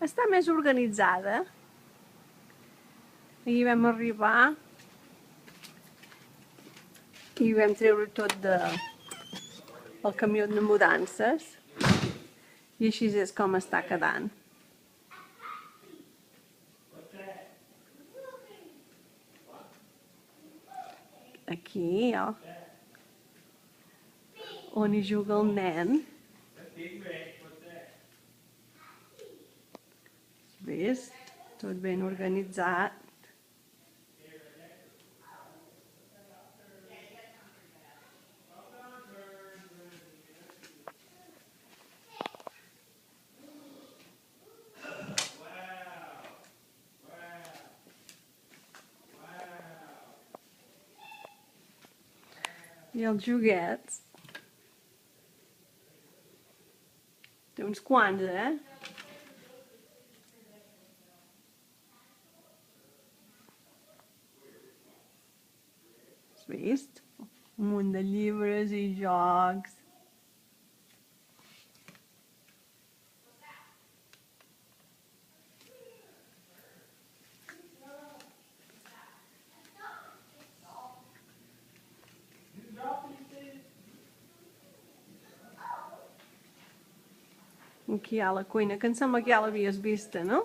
està més organitzada. Ahir vam arribar i vam treure tot el camió de mudances i així és com està quedant. Aquí, on hi juga el nen. Ves? Tot ben organitzat. I els joguets. Té uns quants, Has vist? Un munt de llibres i jocs. Aquí hi ha la cuina, que em sembla que ja l'havies vista, no?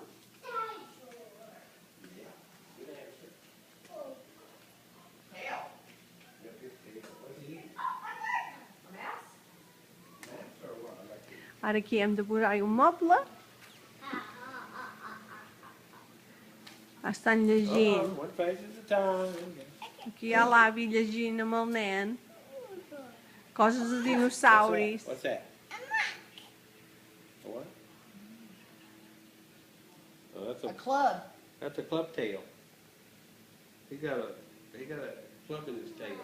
Ara aquí hem de posar-hi un moble. Estan llegint. Aquí hi ha l'avi llegint amb el nen. Coses de dinosauris. What's that? What? Oh, that's A club. That's a club tail. He got a club in his tail.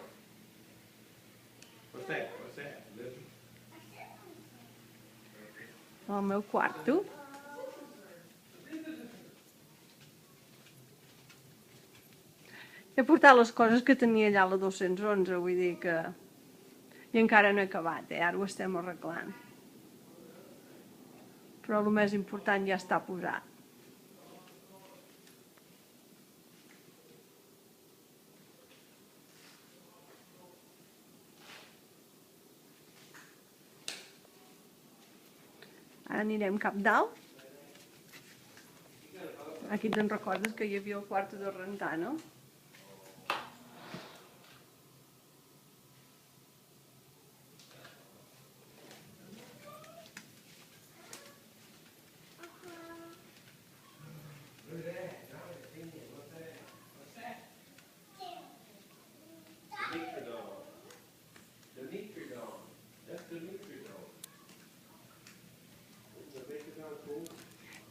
What's that? What's that? Lizard? El meu quarto. He portat les coses que tenia allà a la 211, vull dir que... I encara no he acabat, ara ho estem arreglant. Però el més important ja està posat. Ara anirem cap dalt. Aquí te'n recordes que hi havia el quarto de rentar, no?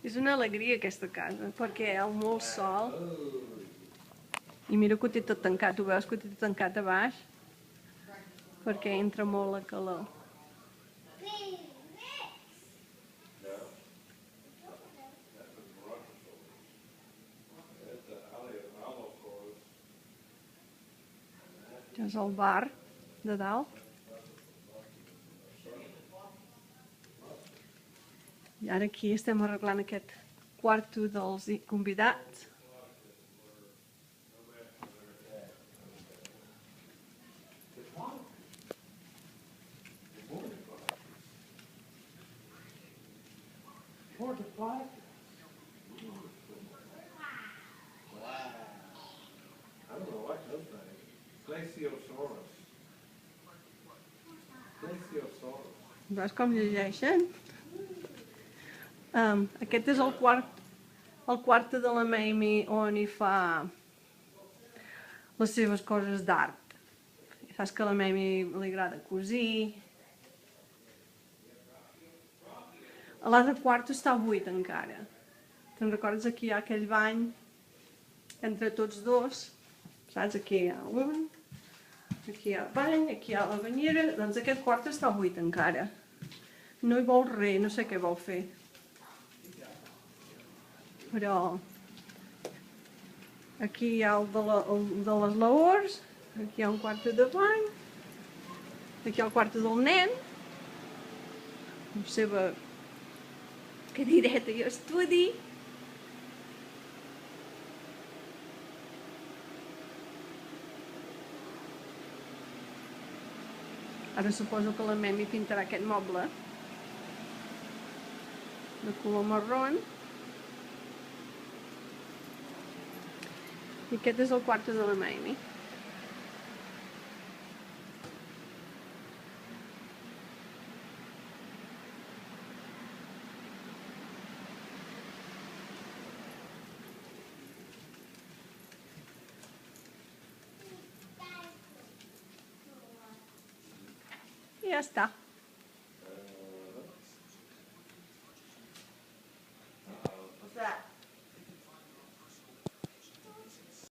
És una alegria aquesta casa, perquè hi ha molt sol. I mira que ho té tot tancat, ho veus que ho té tot tancat a baix? Perquè entra molt la calor. Això és el bar de dalt. I ara aquí estem arreglant aquest quarto dels convidats. Veus com llegeixen? Aquest és el quarto de la Mamie on hi fa les seves coses d'art. Saps que a la Mamie li agrada cosir. L'altre quarto està buit encara. Te'n recordes? Aquí hi ha aquell bany entre tots dos. Saps? Aquí hi ha un, aquí hi ha el bany, aquí hi ha la banyera. Doncs aquest quart està buit encara. No hi vol res, no sé què vol fer. Però aquí hi ha el de les labors, aquí hi ha un quarto de bany, aquí hi ha el quarto del nen, amb seva cadireta i estudi. Ara suposo que la Memi pintarà aquest moble de color marrón. I aquest és el quarto de la Memi. I ja està.